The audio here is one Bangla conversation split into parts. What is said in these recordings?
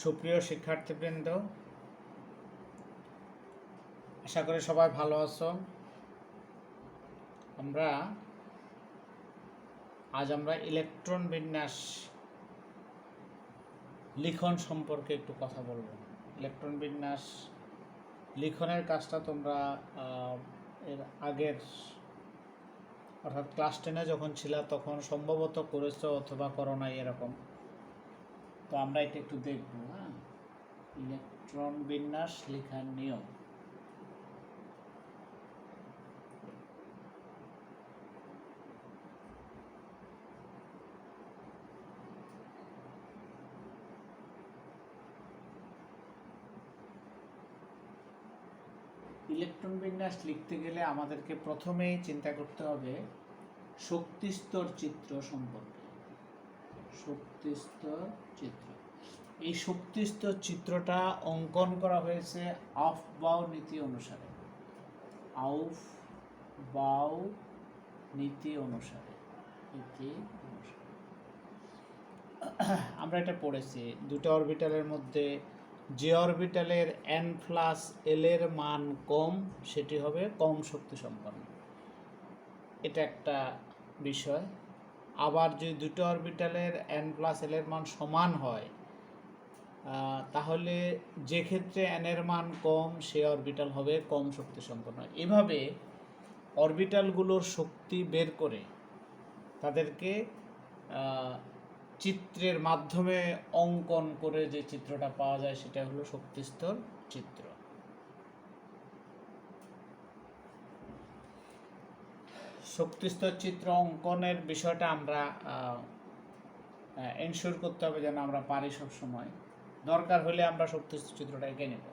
সুপ্রিয় শিক্ষার্থীবৃন্দ, আশা করি সবাই ভালো আছো। আজ আমরা ইলেকট্রন বিন্যাস লিখন সম্পর্কে একটু কথা বলবো। ইলেকট্রন বিন্যাস লিখনের কাজটা তোমরা এর আগের অর্থাৎ ক্লাস 10-এ যখন ছিল তখন সম্ভবত করেছো অথবা করো নাই এরকম। তো আমরা এটা একটু দেখব। ইলেকট্রন বিন্যাস লেখার নিয়ম। ইলেকট্রন বিন্যাস লিখতে গেলে আমাদেরকে প্রথমেই চিন্তা করতে হবে শক্তিস্তর চিত্র সম্পর্কে। শক্তিস্তর চিত্র, এই শক্তিস্তর চিত্রটা অঙ্কন করা হয়েছে আউফবাউ নীতি অনুসারে। আউফবাউ নীতি অনুসারে আমরা এটা পড়েছি। দুটো অরবিটালের মধ্যে যে অরবিটালের n+l এর মান কম সেটি হবে কম শক্তি সম্পন্ন, এটা একটা বিষয়। আবার যদি দুটো অরবিটালের n+l এর মান সমান হয় তাহলে যে ক্ষেত্রে n এর মান কম সে অরবিটাল হবে কম শক্তি সম্পন্ন। এভাবে অরবিটালগুলোর শক্তি বের করে তাদেরকে চিত্রের মাধ্যমে অঙ্কন করে যে চিত্রটা পাওয়া যায় সেটা হলো শক্তিস্তর চিত্র। শক্তিস্তর চিত্র অঙ্কনের বিষয়টা আমরা এনশিওর করতে হবে যেন আমরা পারি সব সময়। দরকার হলে আমরা শক্তিস্তর চিত্রটা এঁকে নেব।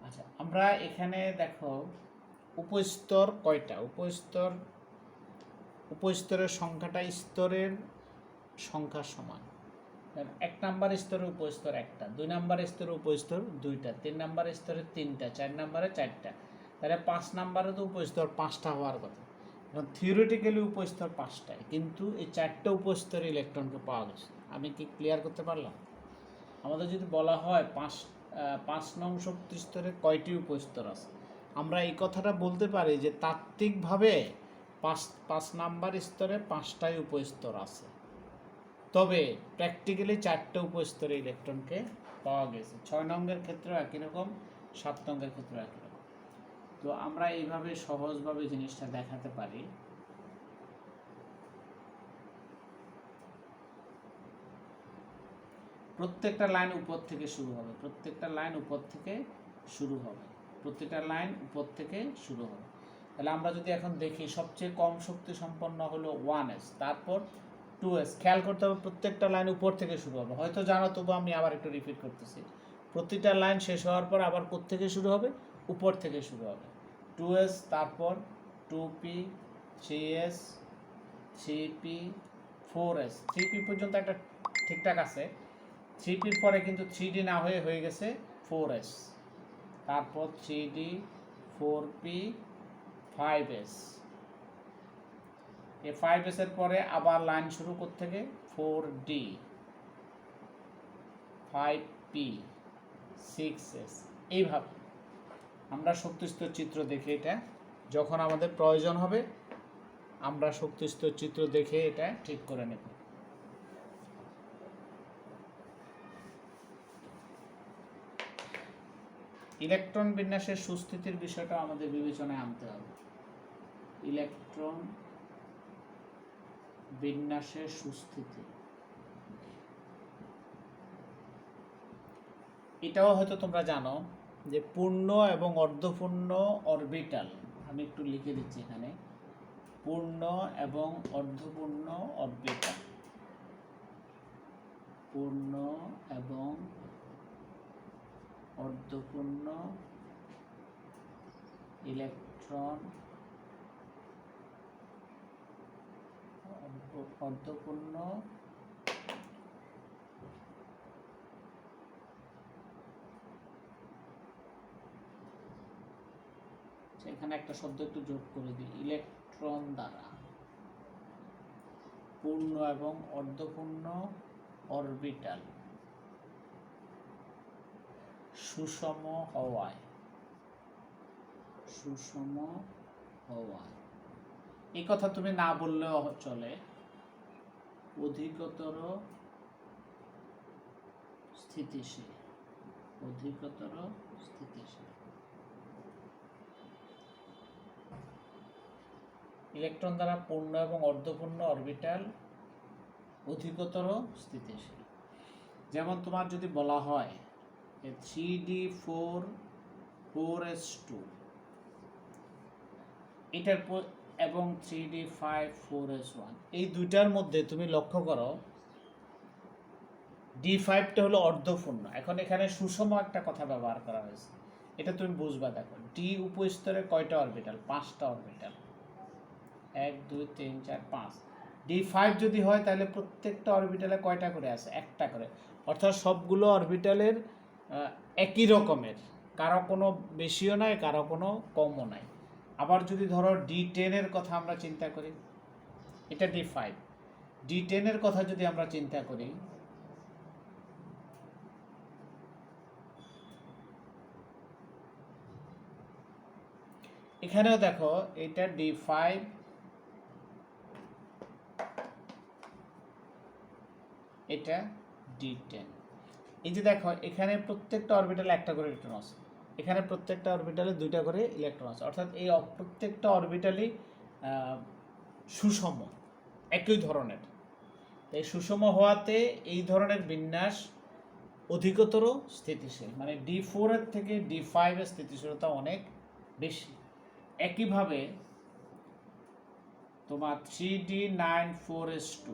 আচ্ছা, আমরা এখানে দেখো উপস্তর কয়টা? উপস্তরের সংখ্যাটা স্তরের সংখ্যার সমান। 1 নাম্বার স্তরের উপস্তর একটা, 2 নাম্বার স্তরের উপস্তর 2টা, 3 নাম্বার স্তরে 3টা, 4 নাম্বারে 4টা, তাহলে 5 নাম্বারে তো উপস্তর 5টা হওয়ার কথা। এখন থিওরিটিক্যালি উপস্তর 5টায়, কিন্তু এই 4টে উপস্তরে ইলেকট্রনকে পাওয়া গেছে। আমি কি ক্লিয়ার করতে পারলাম? আমাদের যদি বলা হয় 5 নং শক্তি স্তরে কয়টি উপস্তর আছে, আমরা এই কথাটা বলতে পারি যে তাত্ত্বিকভাবে 5 নাম্বার স্তরে 5টাই উপস্তর আছে, তবে প্র্যাকটিক্যালি 4টে উপস্তরে ইলেকট্রনকে পাওয়া গেছে। 6 নংয়ের ক্ষেত্রেও একই রকম, 7 নংয়ের ক্ষেত্রেও একই রকম। তো আমরা এইভাবে সহজভাবে জিনিসটা দেখাতে পারি। প্রত্যেকটা লাইন উপর থেকে শুরু হবে, তাহলে আমরা যদি এখন দেখি সবচেয়ে কম শক্তি সম্পন্ন হলো 1s, তারপর 2s। খেয়াল করতে হবে প্রত্যেকটা লাইন উপর থেকে শুরু হবে, হয়তো জানো, তবু আমি আবার একটু রিপিট করতেছি। প্রতিটা লাইন শেষ হওয়ার পর আবার কোত্থেকে শুরু হবে? উপর থেকে শুরু হবে। 2s, তারপর 2p, 3s, 3p, 4s। 3p পর্যন্ত একটা ঠিকঠাক আছে। 3pর পরে কিন্তু 3d না হয়ে গেছে 4s, তারপর 3d, 4p, 5s। এই 5s এর পরে আবার লাইন শুরু করতে থেকে 4d, 5p, 6s। এইভাবে আমরা শক্তিস্তর চিত্র দেখে এটা যখন আমাদের প্রয়োজন হবে আমরা শক্তিস্তর চিত্র দেখে এটা ঠিক করে নেব। ইলেকট্রন বিন্যাসের সুস্থিতির বিষয়টা আমাদের বিবেচনায় আনতে হবে। ইলেকট্রন বিন্যাসের সুস্থিতি, এটাও হয়তো তোমরা জানো যে পূর্ণ এবং অর্ধপূর্ণ অরবিটাল, আমি একটু লিখে দিচ্ছি এখানে, পূর্ণ এবং অর্ধপূর্ণ অরবিটাল, পূর্ণ এবং অর্ধপূর্ণ ইলেকট্রন অর্ধপূর্ণ এখানে একটা শব্দ একটু যোগ করে দিই, ইলেকট্রন দ্বারা পূর্ণ এবং অর্ধপূর্ণ অরবিটাল সুষম হওয়ায় এই কথা তুমি না বললেও চলে, অধিকতর স্থিতিশীল ইলেকট্রন দ্বারা পূর্ণ এবং অর্ধপূর্ণ অরবিটাল অধিকতর স্থিতিশীল। যেমন তোমার যদি বলা হয় 3d4 4s2 এটার এবং 3d5 4s1, এই দুইটার মধ্যে তুমি লক্ষ্য করো d5টা হলো অর্ধপূর্ণ। এখন এখানে সুষম একটা কথা ব্যবহার করা হয়েছে, এটা তুমি বুঝবা। দেখো ডি উপস্তরে কয়টা অরবিটাল? 5টা অরবিটাল, 1 2 3 4 5। d5 যদি হয় তাহলে প্রত্যেকটা অরবিটালে কয়টা করে আছে? একটা করে, অর্থাৎ সবগুলো অরবিটালের একই রকমের, কারো কোনো বেশিও নাই, কারো কোনো কমও নাই। আবার যদি ধরো d10 এর কথা আমরা চিন্তা করি, এটা d5, d10 এর কথা যদি আমরা চিন্তা করি, এখানেও দেখো এটা d5, এটা d10। এই যে দেখো এখানে প্রত্যেকটা অরবিটালে একটা করে ইলেকট্রন আছে, এখানে প্রত্যেকটা অরবিটালে দুইটা করে ইলেকট্রন আছে, অর্থাৎ এই প্রত্যেকটা অরবিটালই সুষম, একই ধরনের। এই সুষম হওয়াতে এই ধরনের বিন্যাস অধিকতর স্থিতিশীল, মানে d4 এর থেকে d5 এর স্থিতিশীলতা অনেক বেশি। একইভাবে তোমার 3d9 4s2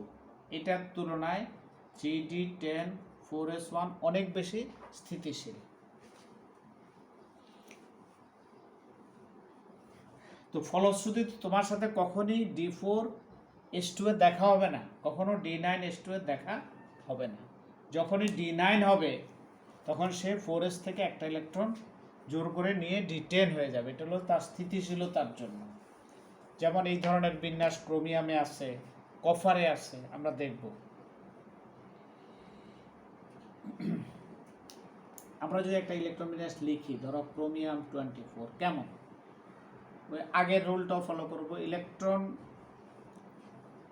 এটার তুলনায় 3d10 4s1 অনেক বেশি স্থিতিশীল। তো ফলশ্রুতিতে তোমার সাথে কখনই d4s2 এর দেখা হবে না, কখনো d9s2 এর দেখা হবে না। যখনই d9 হবে তখন সে 4s থেকে একটা ইলেকট্রন জোর করে নিয়ে d10 হয়ে যাবে। এটা হলো তার স্থিতিশীলতার জন্য। যেমন এই ধরনের বিন্যাস ক্রোমিয়ামে আছে, কপারে আছে, আমরা দেখব। আমরা যদি একটা ইলেকট্রন বিন্যাস লিখি, ধরো ক্রোমিয়াম 24, কেমন? ওই আগের রুলটাও ফলো করব। ইলেকট্রন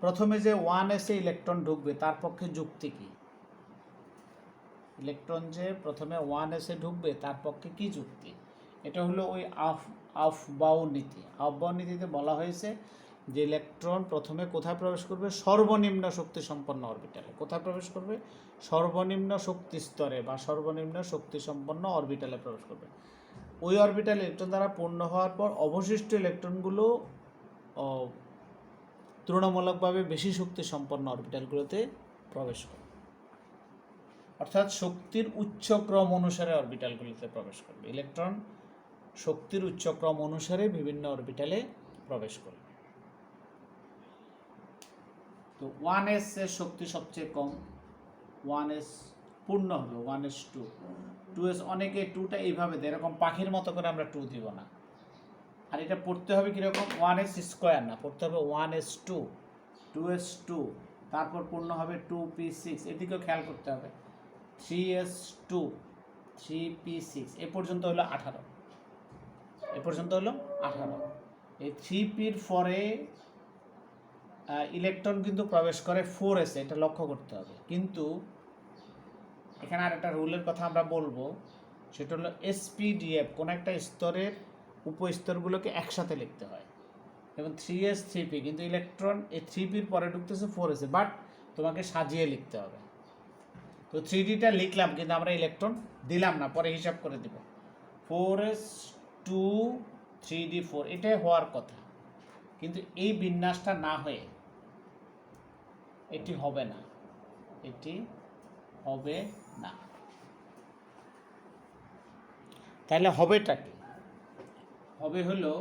প্রথমে যে 1s এ ইলেকট্রন ঢুকবে তার পক্ষে যুক্তি কি? ইলেকট্রন যে প্রথমে 1s এ ঢুকবে তার পক্ষে কি যুক্তি? এটা হলো ওই আফবাউ নীতি। আফবাউ নীতিতে বলা হয়েছে যে ইলেকট্রন প্রথমে কোথায় প্রবেশ করবে? সর্বনিম্ন শক্তি সম্পন্ন অরবিটালে। কোথায় প্রবেশ করবে? সর্বনিম্ন শক্তি স্তরে বা সর্বনিম্ন শক্তি সম্পন্ন অরবিটালে প্রবেশ করবে। ওই অরবিটাল ইলেকট্রন দ্বারা পূর্ণ হওয়ার পর অবশিষ্ট ইলেকট্রনগুলো তুলনামূলকভাবে বেশি শক্তি সম্পন্ন অরবিটালগুলোতে প্রবেশ করবে, অর্থাৎ শক্তির উচ্চক্রম অনুসারে অরবিটালগুলিতে প্রবেশ করবে। ইলেকট্রন শক্তির উচ্চক্রম অনুসারে বিভিন্ন অরবিটালে প্রবেশ করবে। তো 1s এর শক্তি সবচেয়ে কম, 1s পূর্ণ হবে 1s2, 2s অনেকে 2টা এইভাবে দেয়, এরকম পাখির মতো করে আমরা 2 দিব না। আর এটা পড়তে হবে কীরকম? 1s স্কোয়ার না, পড়তে হবে 1s2, 2s2, তারপর পূর্ণ হবে 2p6, এদিকেও খেয়াল করতে হবে। 3s2, 3p6, এ পর্যন্ত হলো 18, এ পর্যন্ত হলো 18। এই 3pর পরে ইলেকট্রন কিন্তু প্রবেশ করে 4s, এটা লক্ষ্য করতে হবে। কিন্তু এখানে আর একটা রুলের কথা আমরা বলবো, সেটা হলো spdf, কোনো একটা স্তরের উপস্তরগুলোকে একসাথে লিখতে হয়। এবং 3s 3p, কিন্তু ইলেকট্রন এই 3pর পরে ঢুকতেছে 4s, বাট তোমাকে সাজিয়ে লিখতে হবে। তো 3dটা লিখলাম কিন্তু আমরা ইলেকট্রন দিলাম না, পরে হিসাব করে দেব। 4s2 3d4 এটাই হওয়ার কথা, কিন্তু এই বিন্যাসটা না হয়ে এটি হবে না, এটি হবে না। তাহলে হবেটা কি? হবে হলো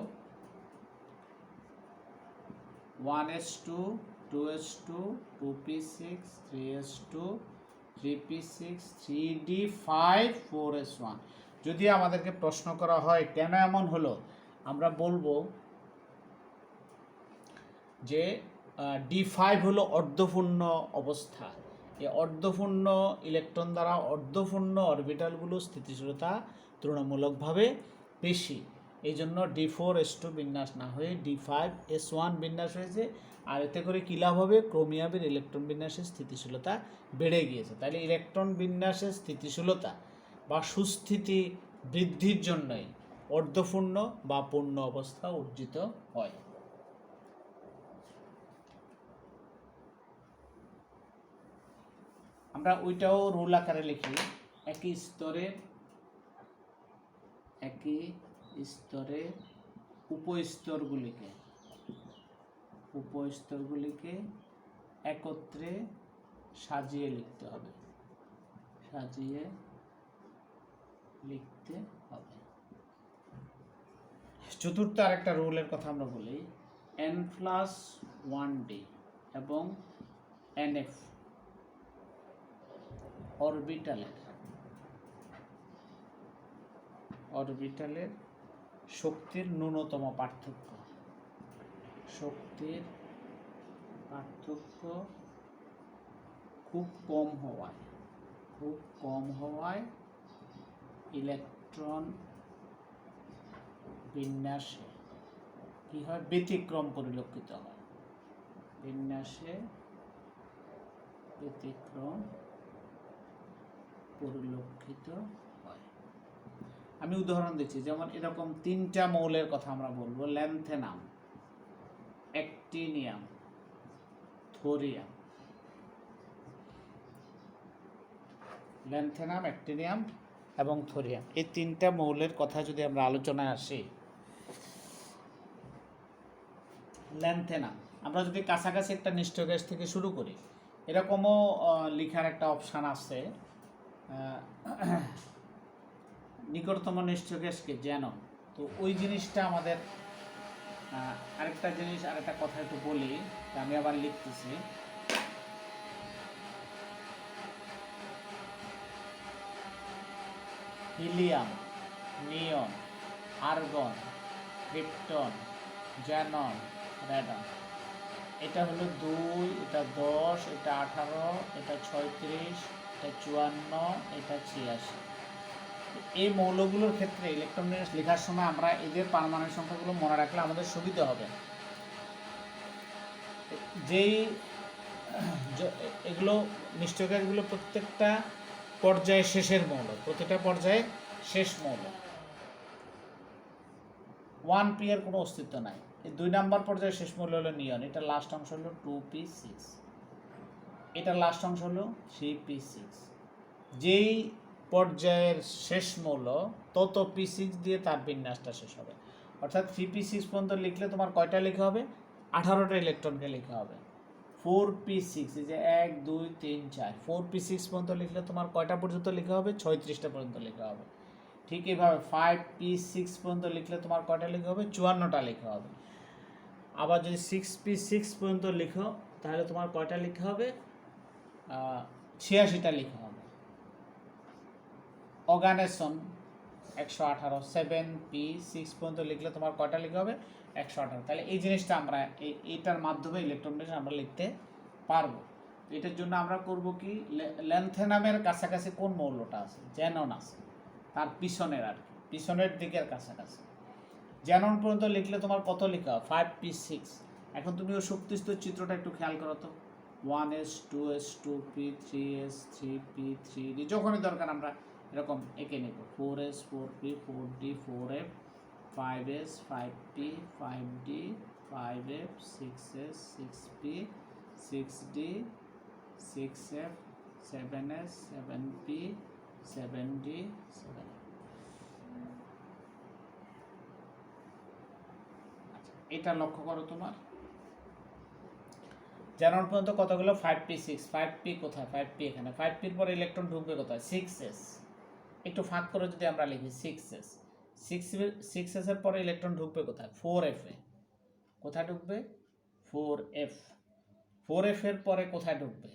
1s2 2s2 2p6 3s2 3p6 3d5 4s1। যদি আমাদেরকে প্রশ্ন করা হয় কেন এমন হলো, আমরা বলবো যে D5 হলো অর্ধপূর্ণ অবস্থা। এই অর্ধপূর্ণ ইলেকট্রন দ্বারা অর্ধপূর্ণ অরবিটালগুলো স্থিতিশীলতা তুলনামূলকভাবে বেশি, এই জন্য D4s2 বিন্যাস না হয়ে D5s1 বিন্যাস হয়েছে। আর এতে করে কী লাভ হবে? ক্রোমিয়ামের ইলেকট্রন বিন্যাসের স্থিতিশীলতা বেড়ে গিয়েছে। তাহলে ইলেকট্রন বিন্যাসের স্থিতিশীলতা বা সুস্থিতি বৃদ্ধির জন্যই অর্ধপূর্ণ বা পূর্ণ অবস্থা অর্জিত হয়। আমরা ওইটাও রুল আকারে লিখি। একই স্তরে উপস্তরগুলিকে একত্রে সাজিয়ে লিখতে হবে। চতুর্থ আরেকটা রুলের কথা আমরা বলি, n+1d এবং nf অরবিটালের শক্তির ন্যূনতম পার্থক্য খুব কম হওয়ায় ইলেকট্রন বিন্যাসে কি হয়? ব্যতিক্রম পরিলক্ষিত হয়। আমি উদাহরণ দিচ্ছি, যেমন এরকম তিনটা মৌলের কথা আমরা বলবো, ল্যান্থেনাম, অ্যাক্টিনিয়াম, থোরিয়াম। ল্যান্থেনাম, অ্যাক্টিনিয়াম এবং থোরিয়াম, এই তিনটা মৌলের কথা যদি আমরা আলোচনায় আসি, ল্যান্থেনাম আমরা যদি কাছাকাছি একটা নিষ্ক্রিয় গ্যাস থেকে শুরু করি, এরকমও লেখার একটা অপশান আছে, নিকটতম নিষ্ক্রিয় গ্যাসকে জ্যানন। তো ওই জিনিসটা আমাদের আরেকটা কথা একটু বলি, আমি আবার লিখতেছি। হিলিয়াম, নিয়ন, আর্গন, ক্রিপ্টন, জ্যানন, র্যাডন। এটা হলো 2, এটা 10, এটা 18, এটা 36, এটা 54, এটা 86। এই মৌলগুলোর ক্ষেত্রে ইলেকট্রন বিন্যাস লেখার সময় আমরা এদের পারমাণবিক সংখ্যাগুলো মনে রাখলে আমাদের সুবিধা হবে। এগুলো নিষ্ক্রিয় গ্যাসগুলো প্রত্যেকটা পর্যায়ে শেষের মৌল, প্রতিটা পর্যায়ে শেষ মৌল। 1p এর কোনো অস্তিত্ব নাই। এই 2 নম্বর পর্যায়ে শেষ মৌল হলো নিয়ন, এটা লাস্ট অংশ হলো 2p6, এটা লাস্ট অংশ হলো 3p6। যেই পর্যায়ের শেষ মৌল তত p6 দিয়ে তার বিন্যাসটা শেষ হবে। অর্থাৎ 3p6 পর্যন্ত লিখলে তোমার কয়টা লেখা হবে? 18টা ইলেকট্রনকে লেখা হবে। 4p6, এই যে 1 2 3 4, 4p6 পর্যন্ত লিখলে তোমার কয়টা পর্যন্ত লেখা হবে? 36টা পর্যন্ত লেখা হবে। ঠিক এইভাবে 5p6 পর্যন্ত লিখলে তোমার কয়টা লেখা হবে? 54টা লেখা হবে। আবার যদি 6p6 পর্যন্ত লিখো তাহলে তোমার কয়টা লেখা হবে? 86টা লেখা হবে। অর্গানেশন 118, 7p6 পর্যন্ত লিখলে তোমার কয়টা লেখা হবে? 118। তাহলে এই জিনিসটা আমরা এইটার মাধ্যমে ইলেকট্রন বিন্যাস আমরা লিখতে পারবো। এটার জন্য আমরা করব কি, ল্যান্থেনামের কাছাকাছি কোন মৌলটা আছে? জ্যানন আছে, তার পিছনের আর কি, পিছনের দিকের কাছাকাছি। জ্যানন পর্যন্ত লিখলে তোমার কত লেখা? 5p6। এখন তুমি ওই শক্তিস্তর চিত্রটা একটু খেয়াল করো তো, 1s 2s 2p 3s 3p 3d, যখনই দরকার আমরা এরকম এঁকে নেব। 4s 4p 4d 4f 5s 5p 5d 5f 6s 6p 6d 6f 7s 7p 7d 7f। এটা লক্ষ্য করো তোমার জ্যানন পর্যন্ত কতগুলো? 5p6। 5p কোথায়? 5p এখানে। 5p এর পরে ইলেকট্রন ঢুকবে কোথায়? 6s। একটু ফাঁক করে যদি আমরা লিখি 6s, 6s এর পরে ইলেকট্রন ঢুকবে কোথায়? 4f এ। কোথায় ঢুকবে? 4f। 4f এর পরে কোথায় ঢুকবে?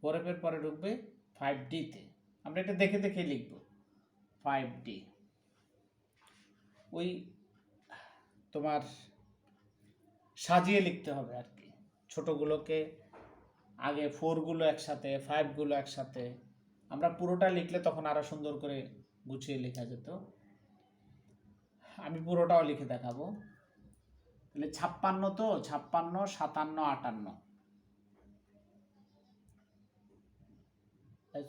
4f এর পরে ঢুকবে 5d তে। আমরা এটা দেখে দেখে লিখব 5d। ওই তোমার সাজিয়ে লিখতে হবে আর কি, ছোটগুলোকে আগে 4 গুলো একসাথে, 5 গুলো একসাথে। আমরা পুরোটা লিখলে তখন আরো সুন্দর করে গুছিয়ে লেখা যেত। আমি পুরোটাও লিখে দেখাবো। তাহলে 56 তো 56, 57, 58,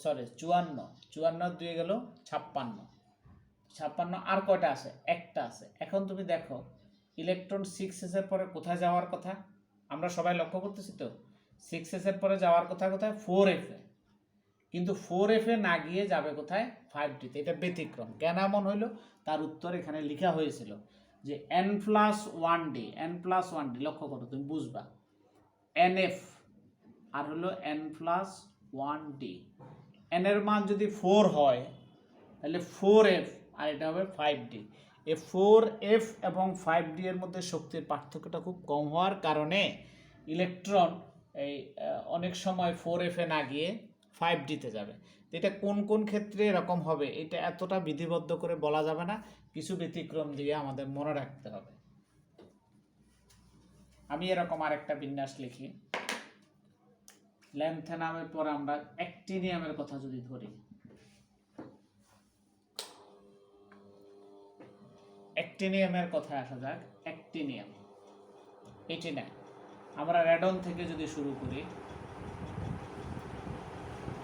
সরি 54, 54 দিয়ে গেল 56, 56 আর কয়টা আছে? একটা আছে। এখন তুমি দেখো ইলেকট্রন 6s এর পরে কোথায় যাওয়ার কথা? আমরা সবাই লক্ষ্য করতেছি তো 6s এর পরে যাওয়ার কথা কোথায়? 4f এ। কিন্তু 4f এ না গিয়ে যাবে কোথায়? 5d তে। এটা ব্যতিক্রম। কেন এমন হইল? তার উত্তর এখানে লেখা হয়েছিল যে n+1d, n+1d, লক্ষ্য করো তুমি বুঝবা, nf আর হলো n+1d। n এর মান যদি 4 হয় তাহলে 4f আর এটা হবে 5d। এই 4f এবং 5d এর মধ্যে শক্তির পার্থক্যটা খুব কম হওয়ার কারণে ইলেকট্রন এই অনেক সময় 4f এ না গিয়ে 5d তে যাবে। এটা কোন কোন ক্ষেত্রে এরকম হবে এটা এতটা বিধিবদ্ধ করে বলা যাবে না, কিছু ব্যতিক্রম দিয়ে আমাদের মনে রাখতে হবে। আমি এরকম আরেকটা বিন্যাস লিখি। ল্যান্থেনামের পর আমরা অ্যাক্টিনিয়ামের কথা যদি ধরি, অ্যাক্টিনিয়ামের কথায় আসা যাক। অ্যাক্টিনিয়াম 89। আমরা রেডন থেকে যদি শুরু করি,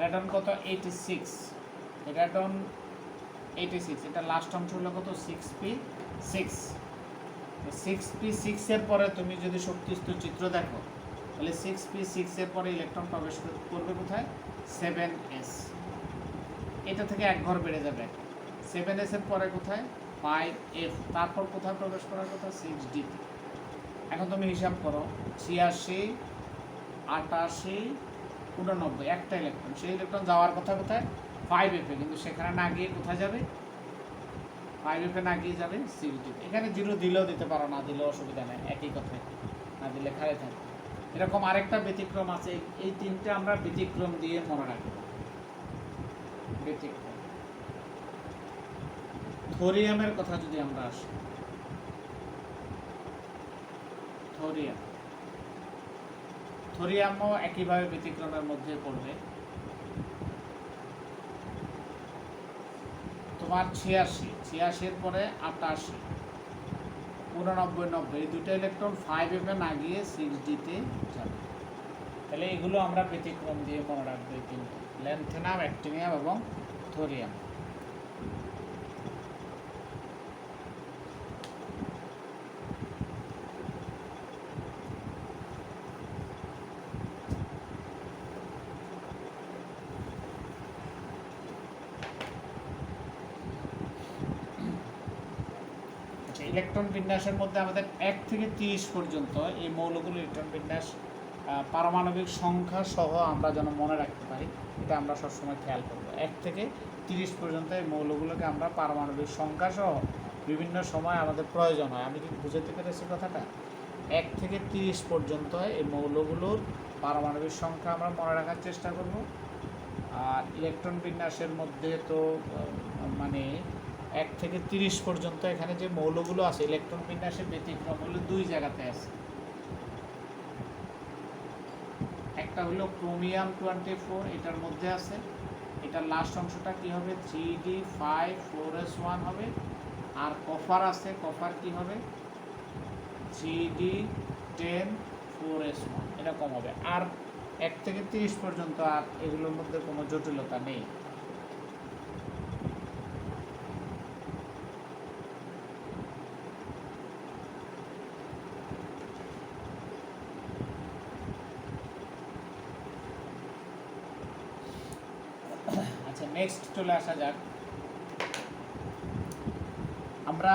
রেডন কত? 86। রেডন 86, এটা লাস্ট অংশ হলো কত? 6p6। 6p6 এর পরে তুমি যদি শক্তিস্তর চিত্র দেখো তাহলে 6p6 এর পরে ইলেকট্রন প্রবেশ করবে কোথায়? 7s। এটা থেকে এক ঘর বেড়ে যাবে। 7s এর পরে কোথায়? 5f। তারপর কোথায় প্রবেশ করার কথা? 6d তে। এখন তুমি হিসাব করো, 86, 88, 89, একটা ইলেকট্রন। সেই ইলেকট্রন যাওয়ার কথা কোথায়? 5f এ। কিন্তু সেখানে না গিয়ে কোথায় যাবে? 5f এ না গিয়ে যাবে 6d তে। এখানে 0 দিলেও দিতে পারো, না দিলেও অসুবিধা নেই, একই কথাই, না দিলে খালি থাকে। এরকম আরেকটা ব্যতিক্রম আছে। এই তিনটে আমরা ব্যতিক্রম দিয়ে মনে রাখবো। ব্যতিক্রম। থোরিয়ামের কথা যদি আমরা আসি, থোরিয়াম, থোরিয়ামও একইভাবে ব্যতিক্রমের মধ্যে পড়বে। তোমার 86 এর পরে 88, 89, 90, এই দুটো ইলেকট্রন 5f এ না গিয়ে 6d তে যাবে। তাহলে এগুলো আমরা ব্যতিক্রম দিয়ে মনে রাখবো, এই তিনটে: ল্যান্থেনাম, অ্যাক্টিনিয়াম এবং থোরিয়াম। ইলেকট্রন বিন্যাসের মধ্যে আমাদের 1 থেকে 30 পর্যন্ত এই মৌলগুলো ইলেকট্রন বিন্যাস পারমাণবিক সংখ্যা সহ আমরা যেন মনে রাখতে পারি, এটা আমরা সবসময় খেয়াল করব। 1 থেকে 30 পর্যন্ত এই মৌলগুলোকে আমরা পারমাণবিক সংখ্যা সহ বিভিন্ন সময় আমাদের প্রয়োজন হয়। আমি কি বুঝাতে পেরেছি কথাটা? 1 থেকে 30 পর্যন্ত এই মৌলগুলোর পারমাণবিক সংখ্যা আমরা মনে রাখার চেষ্টা করব। আর ইলেকট্রন বিন্যাসের মধ্যে তো মানে 1 থেকে 30 পর্যন্ত এখানে যে মৌলগুলো আছে ইলেকট্রন বিন্যাসের ব্যতিক্রম হলো 2 জায়গাতে আছে। একটা হলো ক্রোমিয়াম 24, এটার মধ্যে আছে। এটার লাস্ট অংশটা কি হবে? 3d5 4s1 হবে। আর কপার আছে, কপার কি হবে? 3d10 4s1 এরকম হবে। আর 1 থেকে 30 পর্যন্ত আর এগুলোর মধ্যে কোনো জটিলতা নেই। আচ্ছা, নেক্সট চলে আসা যাক। আমরা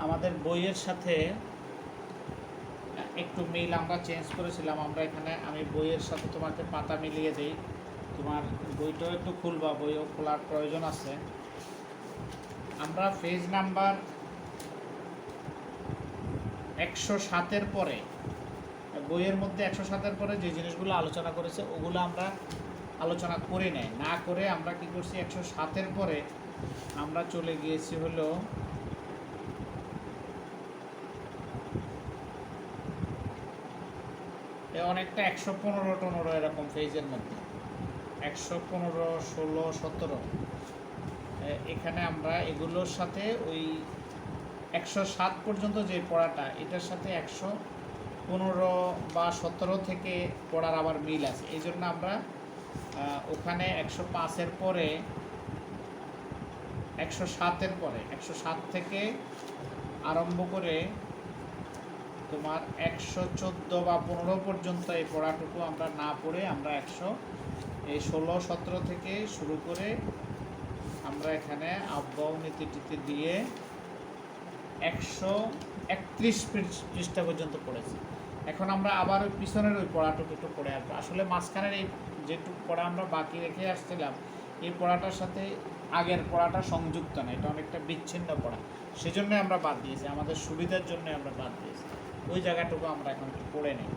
আমাদের বইয়ের সাথে একটু মিল আমরা চেঞ্জ করেছিলাম। আমরা এখানে আমি বইয়ের সাথে তোমাকে পাতা মিলিয়ে দিই। তোমার বইটাও একটু খুলবা, বইও খোলার প্রয়োজন আছে। আমরা পেজ নাম্বার 107-এর পরে, বইয়ের মধ্যে 107-এর পরে যে জিনিসগুলো আলোচনা করেছে ওগুলো আমরা আলোচনা করে নেই, না করে আমরা কি করছি 107-এর পরে আমরা চলে গিয়েছি হলো অনেকটা 115 এরকম পেজের মধ্যে 115, 16, 17 এখানে আমরা এগুলোর সাথে ওই 107 পর্যন্ত যে পড়াটা এটার সাথে 115 বা 17 থেকে পড়ার আবার মিল আছে। এই জন্য আমরা ওখানে 105-এর পরে 107-এর পরে 107 থেকে আরম্ভ করে তোমার 114 বা 15 পর্যন্ত এই পড়াটুকু আমরা না পড়ে আমরা 16, 17 থেকে শুরু করে আমরা এখানে আবহাওয়া নীতিটিতে দিয়ে 131 পৃষ্ঠা পর্যন্ত পড়েছি। এখন আমরা আবার ওই পিছনের ওই পড়াটুকু একটু পড়ে আসবো। আসলে মাঝখানের এই যেটুকু পড়া আমরা বাকি রেখে আসছিলাম এই পড়াটার সাথে আগের পড়াটা সংযুক্ত না, এটা অনেকটা বিচ্ছিন্ন পড়া, সেজন্য আমরা বাদ দিয়েছি, আমাদের সুবিধার জন্য আমরা বাদ দিয়েছি। ওই জায়গাটুকু আমরা এখন একটু পড়ে নিই।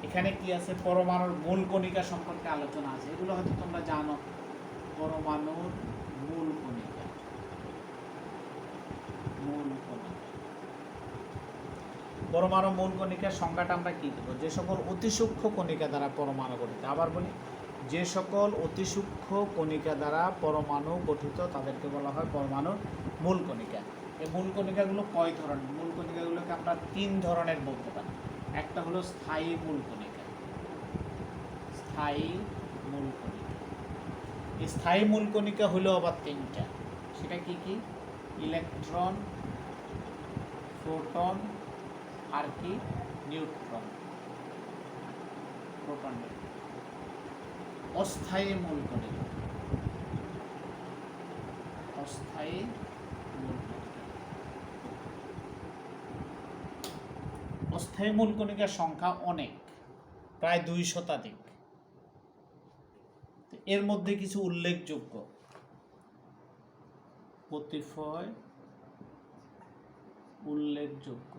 এখানে কি আছে, পরমাণুর মূল কণিকা সম্পর্কে আলোচনা আছে, এগুলো হয়তো তোমরা জানো। পরমাণুর মূল কণিকা, পরমাণু মূল কণিকার সংজ্ঞাটা আমরা কি দেবো? যে সকল অতি সূক্ষ্ম কণিকা দ্বারা পরমাণু গঠিত। আবার বলি, যে সকল অতি সূক্ষ্ম কণিকা দ্বারা পরমাণু গঠিত তাদেরকে বলা হয় পরমাণুর মূল কণিকা। এই মূল কণিকাগুলো কয় ধরনের? মূল কণিকাগুলোকে আমরা 3 ধরনের বলতে পারি। একটা হলো স্থায়ী মূল কণিকা, স্থায়ী মূল কণিকা। এই স্থায়ী মূল কণিকা হলো আবার 3টা। সেটা কি কি? ইলেকট্রন, প্রোটন আর কি নিউট্রন, প্রোটন। অস্থায়ী মূল কণিকা, অস্থায়ী মূল কণিকা। অস্থায়ী মূল কণিকার সংখ্যা অনেক, প্রায় 2 শতাধিক। এর মধ্যে কিছু উল্লেখযোগ্য কতিপয় উল্লেখযোগ্য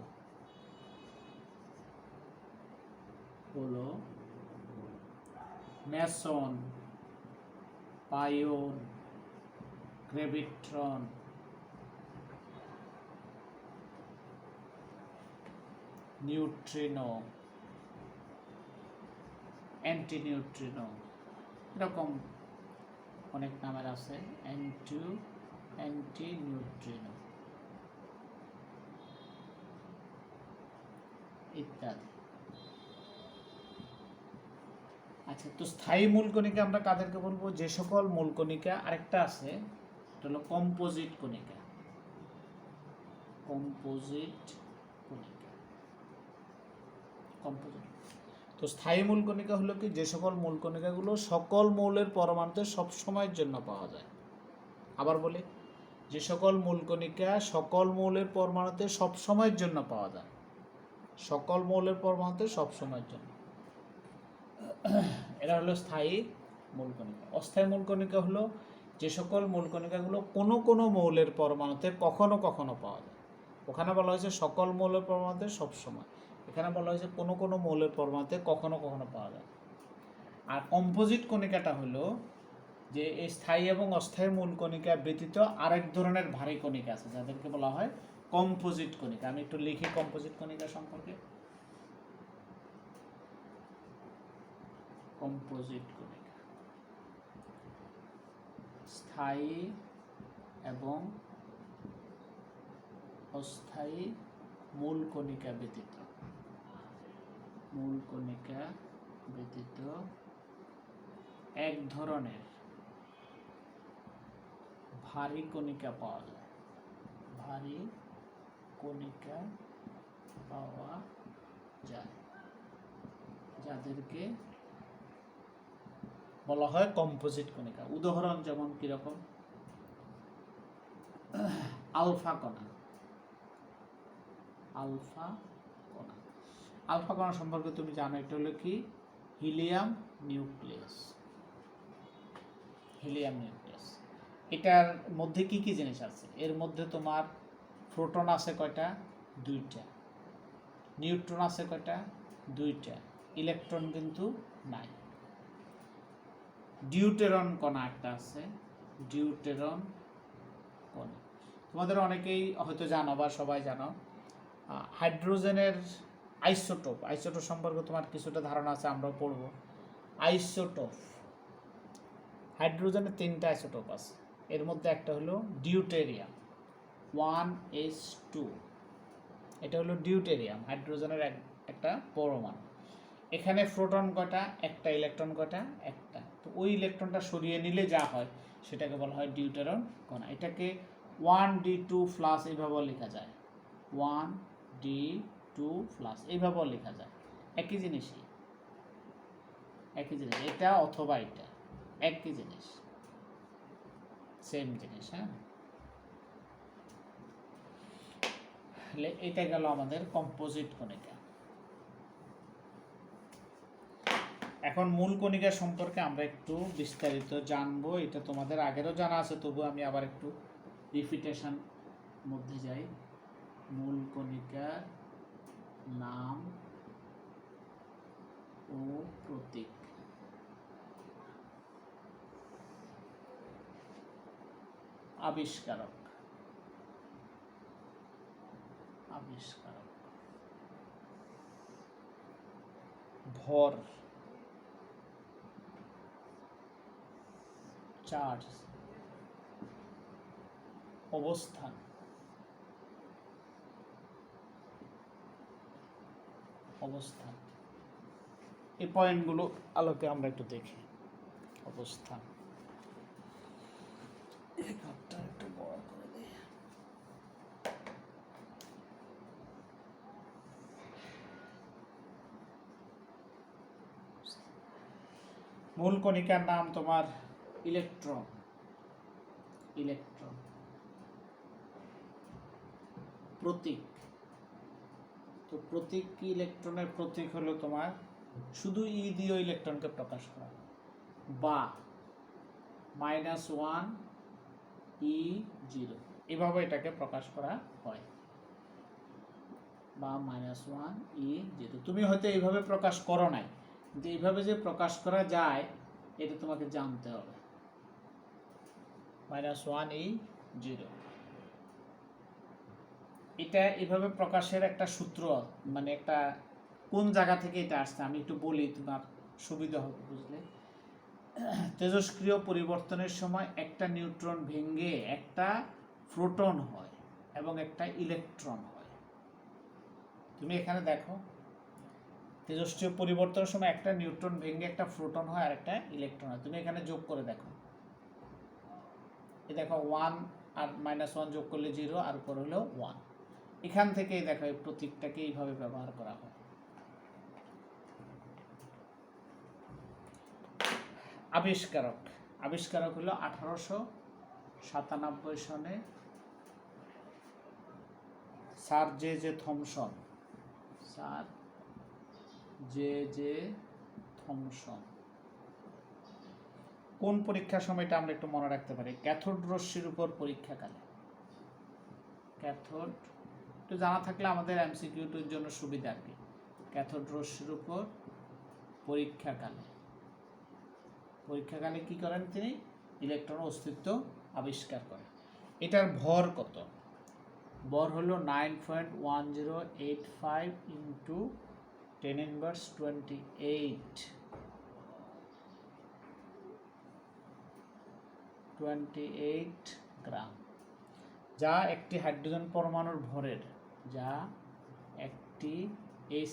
হলো মেসন, পাইওন, গ্রেভিট্রন, নিউট্রিনো, অ্যান্টি নিউট্রিনো, এরকম অনেক নামের আছে, অ্যান্টি নিউট্রিনো ইত্যাদি। আচ্ছা, তো স্থায়ী মূল কণিকা আমরা কাদেরকে বলবো? যে সকল মূল কণিকা, আরেকটা আছে এটা হলো কম্পোজিট কণিকা, কম্পোজিট কণিকা, কম্পোজিট। তো স্থায়ী মূল কণিকা হলো কি? যে সকল মূল কণিকাগুলো সকল মৌলের পরমাণুতে সব সময়ের জন্য পাওয়া যায়। আবার বলি, যে সকল মূল কণিকা সকল মৌলের পরমাণুতে সব সময়ের জন্য পাওয়া যায়, সকল মৌলের পরমাণুতে সব সময়ের জন্য, এরা হলো স্থায়ী মূল কণিকা। অস্থায়ী মূল কণিকা হলো যে সকল মূল কণিকাগুলো কোনো কোনো মৌলের পরমাণুতে কখনো কখনো পাওয়া যায়। ওখানে বলা হয়েছে সকল মৌলের পরমাণুতে সব সময়, এখানে বলা হয়েছে কোনো কোনো মৌলের পরমাণুতে কখনো কখনো পাওয়া যায়। আর কম্পোজিট কণিকাটা হলো যে এই স্থায়ী এবং অস্থায়ী মূল কণিকা ব্যতীত আরেক ধরনের ভারী কণিকা আছে যাদেরকে বলা হয় কম্পোজিট কণিকা। আমি একটু লিখি কম্পোজিট কণিকা সম্পর্কে। কম্পোজিট কণিকা স্থায়ী এবং অস্থায়ী মূল কণিকা ব্যতীত, মূল কণিকা ব্যতীত এক ধরনের ভারী কণিকা পাওয়া যায়, ভারী কণিকা পাওয়া যায় যাদেরকে বলা হয় কম্পোজিট কণিকা। উদাহরণ যেমন কিরকম? আলফা কণা, আলফা কণা। আলফা কণা সম্পর্কে তুমি জানো, এটা হলো কি? Helium nucleus, helium nucleus. এটার মধ্যে কি কি জিনিস আছে? এর মধ্যে তোমার প্রোটন আছে কয়টা? 2টা। নিউট্রন আছে কয়টা? 2টা। ইলেকট্রন কিন্তু নাই। ডিউটেরন কণা একটা আছে, ডিউটেরন কণা। তোমাদের অনেকেই হয়তো জানো বা সবাই জানো হাইড্রোজেনের আইসোটোপ সম্পর্কে তোমার কিছুটা ধারণা আছে, আমরাও পড়ব। আইসোটোপ, হাইড্রোজেনের 3টা আইসোটোপ আছে। এর মধ্যে একটা হলো ডিউটেরিয়াম 1s2, এটা হলো ডিউটেরিয়াম, হাইড্রোজেনের একটা পরমাণু। এখানে প্রোটন কয়টা? একটা। ইলেকট্রন কয়টা? একটা। তো ওই ইলেকট্রনটা সরিয়ে নিলে যা হয় সেটাকে বলা হয় ডিউটেরন কণা। এটাকে 1d2+ এইভাবেও লেখা যায়, 1d2+ এইভাবেও লেখা যায়। একই জিনিসই, একই জিনিস, এটা অথবা এটা একই জিনিস, সেম জিনিস। হ্যাঁ, এটা গেল আমাদের কম্পোজিট কণিকা। এখন মূল কণিকা সম্পর্কে আমরা একটু বিস্তারিত জানবো। এটা তোমাদের আগেরও জানা আছে, তবু আমি আবার একটু রিপিটেশন মধ্যে যাই। মূল কণিকার নাম ও প্রতীক। আবিষ্কারক, আবিষ্কারক। ভর, চার্জ, অবস্থান, অবস্থান। এই পয়েন্টগুলো আলোকে আমরা একটু দেখি। অবস্থান, একটু বড় করে দিই। মূল কণিকার নাম তোমার ইলেকট্রন, ইলেকট্রন। প্রতীক, তো প্রতীক কি? ইলেকট্রনের প্রতীক হলো তোমার শুধু ই দিয়ে ইলেকট্রনকে প্রকাশ করা, বা -1 E0, এভাবে এটাকে প্রকাশ করা হয়, বা -1 E0। তুমি হয়তো এইভাবে প্রকাশ করো নাই, কিন্তু এইভাবে যে প্রকাশ করা যায় এটা তোমাকে জানতে হবে। -1 E0, এটা এভাবে প্রকাশের একটা সূত্র, মানে একটা কোন জায়গা থেকে এটা আসছে আমি একটু বলি, তোমার সুবিধা হবে বুঝলে। তেজস্ক্রিয় পরিবর্তনের সময় একটা নিউট্রন ভেঙে একটা প্রোটন হয় এবং একটা ইলেকট্রন হয়। তুমি এখানে দেখো, তেজস্ক্রিয় পরিবর্তনের সময় একটা নিউট্রন ভেঙে একটা প্রোটন হয় আর একটা ইলেকট্রন হয়। তুমি এখানে যোগ করে দেখো, এই দেখো 1 আর -1 যোগ করলে 0, আর উপর হলো 1। এখান থেকেই দেখো এই প্রতীকটাকে এইভাবে ব্যবহার করা হয়। আবিষ্কারক, আবিষ্কারক হলো 1897 সনে sir J Thomson, sir J Thomson. কোন পরীক্ষার সময়টা আমরা একটু মনে রাখতে পারি? ক্যাথোড রশ্মির উপর পরীক্ষাকালে। ক্যাথোড একটু জানা থাকলে আমাদের এমসিকিউটির জন্য সুবিধা আর কি। ক্যাথোড রশ্মির উপর পরীক্ষাকালে, পরীক্ষাকালে কি করেন তিনি? ইলেকট্রন অস্তিত্ব আবিষ্কার করেন। এটার ভর কত? ভর হলো 9.1085 ইন্টু 10⁻²8 গ্রাম, যা একটি হাইড্রোজেন পরমাণুর ভরের, যা একটি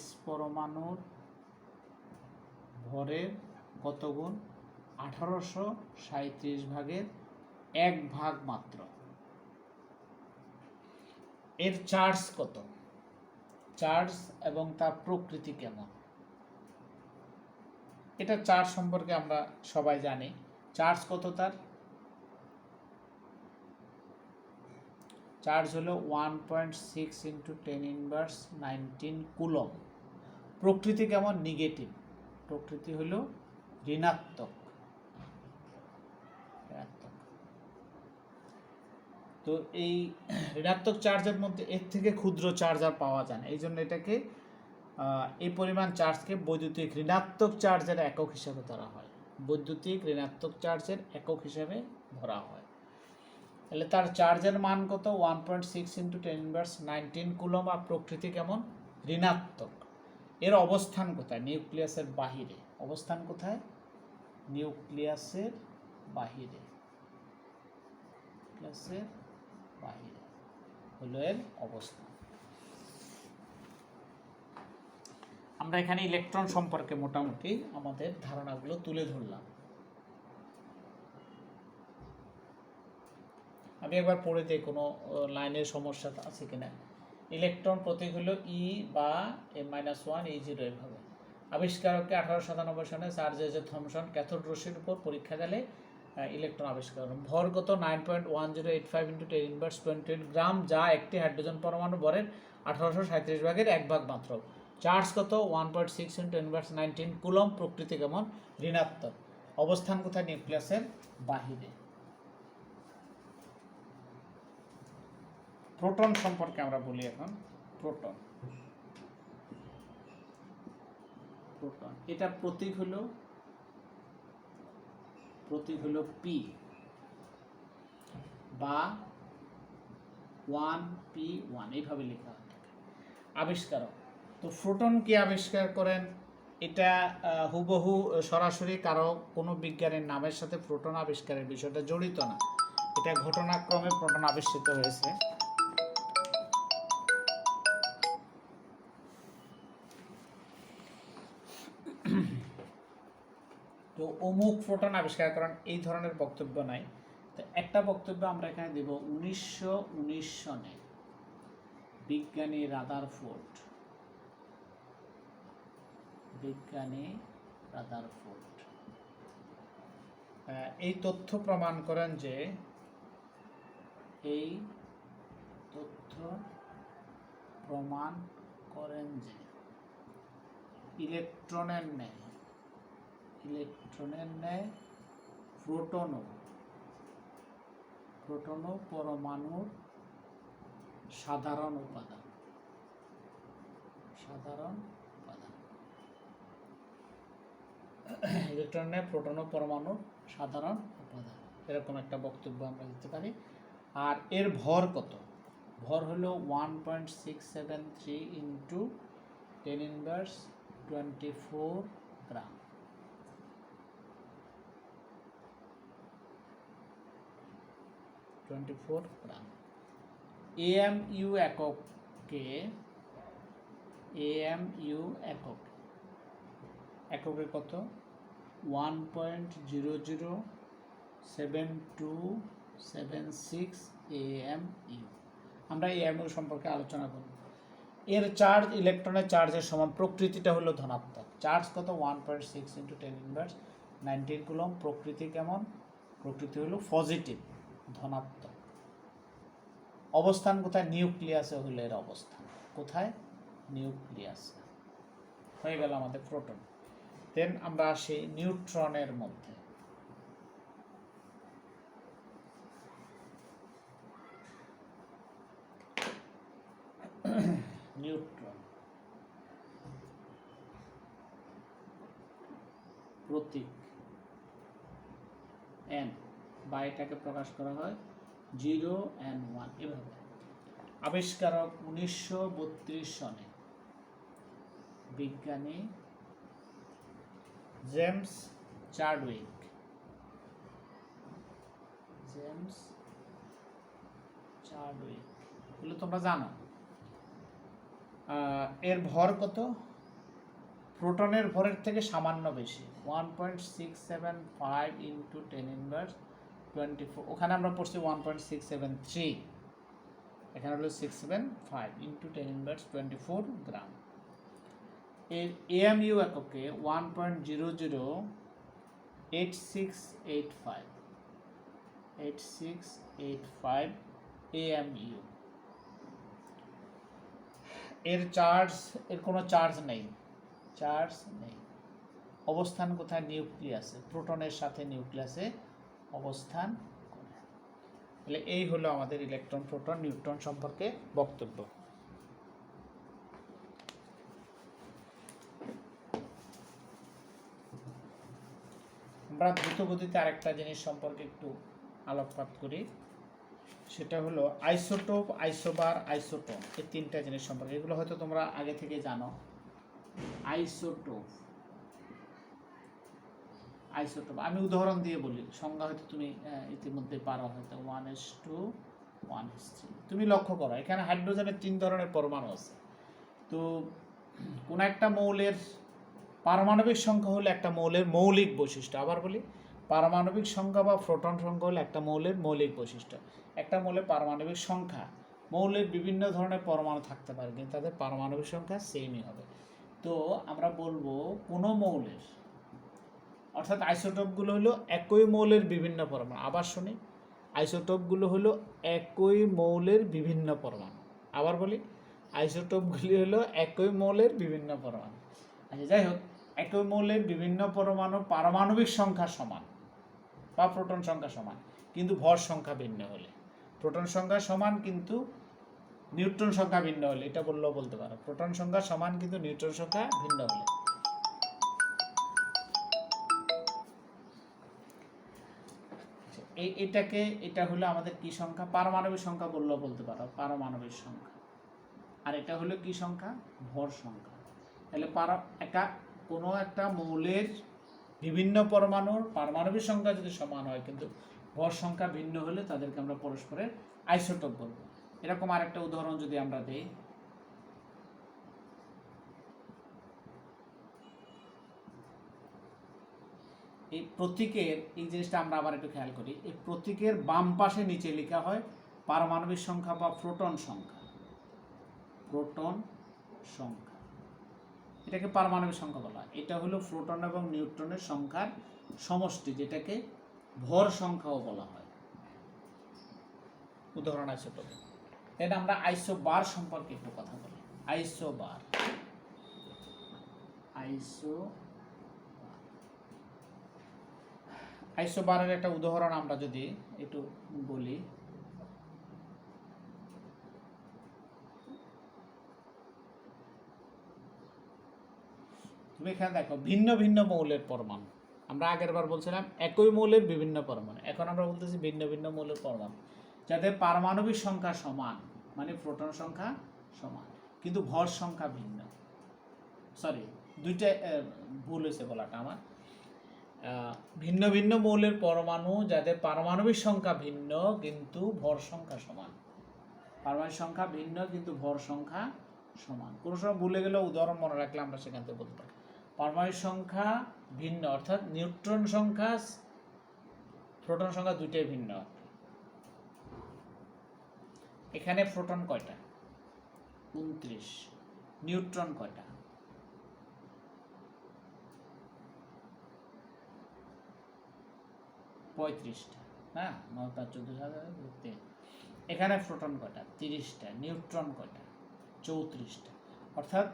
H পরমাণুর ভরের কত গুণ? 1837 ভাগের 1 ভাগ মাত্র। এর চার্জ কত? চার্জ এবং তার প্রকৃতি কেমন? এটা চার্জ সম্পর্কে আমরা সবাই জানি। চার্জ কত তার? চার্জ হলো 1.6 × 10⁻19 কুলম। প্রকৃতি কেমন? নেগেটিভ, প্রকৃতি হলো ঋণাত্মক। তো এই ঋণাত্মক চার্জের মধ্যে এর থেকে ক্ষুদ্র চার্জ আর পাওয়া যায় না, এই জন্য এটাকে এই পরিমাণ চার্জকে বৈদ্যুতিক ঋণাত্মক চার্জের একক হিসাবে ধরা হয়, বৈদ্যুতিক ঋণাত্মক চার্জের একক হিসাবে ধরা হয়। তাহলে তার চার্জের মান কত? 1.6 ইন্টু 10⁻19 কুলম। আর প্রকৃতি কেমন? ঋণাত্মক। এর অবস্থান কোথায়? নিউক্লিয়াসের বাহিরে। অবস্থান কোথায়? নিউক্লিয়াসের বাহিরে। নিউক্লিয়াসের বাহিরে হলো এর অবস্থান। আমরা এখানে ইলেকট্রন সম্পর্কে মোটামুটি আমাদের ধারণাগুলো তুলে ধরলাম। আমি একবার পড়ে দিই কোনো লাইনের সমস্যা আছে কিনা। ইলেকট্রন প্রতীক হলো ই বা M-1 E0 এভাবে। আবিষ্কারককে 1897 সনে স্যার জে থমসন ক্যাথোড রশ্মির উপর পরীক্ষাগারে ইলেকট্রন আবিষ্কার করেন। ভর কত? 9.1085 ইন্টু 10⁻28 গ্রাম, যা একটি হাইড্রোজেন পরমাণু ভরের 1837 ভাগের 1 ভাগ মাত্র। চার্জ কত? 1.6 ইন্টু 10⁻19 কুলম। প্রকৃতি কেমন? ঋণাত্মক। অবস্থান কোথায়? নিউক্লিয়াসের বাহিরে। প্রোটন সম্পর্কে আমরা বলি এখন। প্রোটন, প্রোটন এটা প্রতীক হলো পি বা 1p1 এইভাবে লেখা হয়। আবিষ্কারক, তো প্রোটন কি আবিষ্কার করেন? এটা হুবহু সরাসরি কারো কোনো বিজ্ঞানীর নামের সাথে প্রোটন আবিষ্কারের বিষয়টা জড়িত না, এটা ঘটনাক্রমে প্রোটন আবিষ্কৃত হয়েছে। তো অমুক প্রোটন আবিষ্কার করেন এই ধরনের বক্তব্য নাই। তো একটা বক্তব্য আমরা এখানে দেব। 1919 সনে বিজ্ঞানী রাদারফোর্ড, এই তথ্য প্রমাণ করেন যে ইলেকট্রনের ন্যায় প্রোটনও পরমাণুর সাধারণ উপাদান। ইলেকট্রনের প্রোটন ও পরমাণুর সাধারণ উপাদান, এরকম একটা বক্তব্য আমরা দিতে পারি। আর এর ভর কত? ভর হলো 1.673 ইন্টু 10⁻24 গ্রাম। AMU এককে কত? 1.007276 AMU। আমরা AMU সম্পর্কে আলোচনা করব। এর চার্জ ইলেকট্রনের চার্জের সমান। প্রকৃতিটা হলো ধনাত্মক। চার্জ কত? 1.6 ইন্টু 10⁻19 কুলম। প্রকৃতি কেমন? প্রকৃতি হলো পজিটিভ, ধনাত্মক। অবস্থান কোথায়? নিউক্লিয়াসে হলো এর অবস্থান। কোথায়? নিউক্লিয়াসে। হয়ে গেল আমাদের প্রোটন। দেন আমরা আসি নিউট্রনের মধ্যে। নিউট্রন প্রতীক n, বা এটাকে প্রকাশ করা হয় 0 and 1 এভাবে। আবিষ্কারক 1932 সনে বিজ্ঞানী জেমস চাডউইক। এগুলো তোমরা জানো। এর ভর কত? প্রোটনের ভরের থেকে সামান্য বেশি, 1.675 ইন্টু 10⁻24। ওখানে আমরা পড়ছি 1.673, এখানে হলো 675 ইন্টু 10⁻24 গ্রাম। এর AMU এককে 1.008685 AMU। এর কোনো চার্জ নেই। অবস্থান কোথায়? নিউক্লিয়াসে। প্রোটনের সাথে নিউক্লিয়াসে অবস্থান করে। তাহলে এই হলো আমাদের ইলেকট্রন প্রোটন নিউট্রন সম্পর্কে বক্তব্য। আমরা দ্রুত গতিতে আরেকটা জিনিস সম্পর্কে একটু আলোকপাত করি, সেটা হলো আইসোটোপ, আইসোবার, আইসোটোন, এই তিনটা জিনিস সম্পর্কে। এগুলো হয়তো তোমরা আগে থেকে জানো। আইসোটোপ, আইসোটোপ আমি উদাহরণ দিয়ে বলি, সংজ্ঞা হয়তো তুমি ইতিমধ্যে পারো, হয়তো 1s2 1s3। তুমি লক্ষ্য করো এখানে হাইড্রোজেনের 3 ধরনের পরমাণু আছে। তো কোন একটা মৌলের পারমাণবিক সংখ্যা হলো একটা মৌলের মৌলিক বৈশিষ্ট্য। আবার বলি, পারমাণবিক সংখ্যা বা প্রোটন সংখ্যা হলো একটা মৌলের মৌলিক বৈশিষ্ট্য। একটা মৌলের পারমাণবিক সংখ্যা, মৌলের বিভিন্ন ধরনের পরমাণু থাকতে পারে কিন্তু তাদের পারমাণবিক সংখ্যা সেমই হবে। তো আমরা বলবো কোনো মৌলের, অর্থাৎ আইসোটোপগুলো হলো একই মৌলের বিভিন্ন পরমাণু। আবার শুনি, আইসোটোপগুলো হলো একই মৌলের বিভিন্ন পরমাণু। আবার বলি, আইসোটোপগুলি হলো একই মৌলের বিভিন্ন পরমাণু। আচ্ছা, যাই হোক, একই মৌলের বিভিন্ন পরমাণু পারমাণবিক সংখ্যা সমান বা প্রোটন সংখ্যা সমান, কিন্তু ভর সংখ্যা ভিন্ন হলে। প্রোটন সংখ্যা সমান কিন্তু নিউট্রন সংখ্যা ভিন্ন হলে, এটা বললেও বলতে পারো। প্রোটন সংখ্যা সমান কিন্তু নিউট্রন সংখ্যা ভিন্ন হলে। এটা হলো আমাদের কি সংখ্যা? পারমাণবিক সংখ্যা বললেও বলতে পারো, পারমাণবিক সংখ্যা। আর এটা হলো কি সংখ্যা? ভর সংখ্যা। তাহলে কোনো একটা মৌলের বিভিন্ন পরমাণুর পারমাণবিক সংখ্যা যদি সমান হয় কিন্তু ভর সংখ্যা ভিন্ন হলে তাদেরকে আমরা পরস্পরের আইসোটোপ বলবো। এরকম আরেকটা উদাহরণ যদি আমরা দেই, এই প্রতীকের এই জিনিসটা আমরা আবার একটু খেয়াল করি। এই প্রতীকের বাম পাশে নিচে লেখা হয় পারমাণবিক সংখ্যা বা প্রোটন সংখ্যা। প্রোটন সংখ্যা, এটাকে পারমাণবিক সংখ্যা বলা হয়। এটা হলো প্রোটন এবং নিউট্রনের সংখ্যার সমষ্টি, যেটাকে ভর সংখ্যাও বলা হয়। উদাহরণ আইসোটোপ। দেন আমরা আইসোবার সম্পর্কে একটু কথা বলি। আইসোবার, আইসোবারের একটা উদাহরণ আমরা যদি একটু বলি, তুমি এখানে দেখো ভিন্ন ভিন্ন মৌলের পরমাণু। আমরা আগের বার বলছিলাম একই মৌলের বিভিন্ন পরমাণু, এখন আমরা বলতেছি ভিন্ন ভিন্ন মৌলের পরমাণু যাদের পারমাণবিক সংখ্যা সমান, মানে প্রোটন সংখ্যা সমান কিন্তু ভর সংখ্যা ভিন্ন। সরি, দুইটা ভুল হয়েছে বলাটা আমার। ভিন্ন ভিন্ন মৌলের পরমাণু যাদের পারমাণবিক সংখ্যা ভিন্ন কিন্তু ভর সংখ্যা সমান। পারমাণবিক সংখ্যা ভিন্ন কিন্তু ভর সংখ্যা সমান। কোনো সময় ভুলে গেলে উদাহরণ মনে রাখলে আমরা সেখান থেকে বলতে পারি। পারমাণবিক সংখ্যা ভিন্ন অর্থাৎ নিউট্রন সংখ্যা প্রোটন সংখ্যা দুইটাই ভিন্ন। এখানে প্রোটন কয়টা? 29। নিউট্রন কয়টা? 35টা। হ্যাঁ, 9 14,000। এখানে প্রোটন কয়টা? 30টা। নিউট্রন কয়টা? 34টা। অর্থাৎ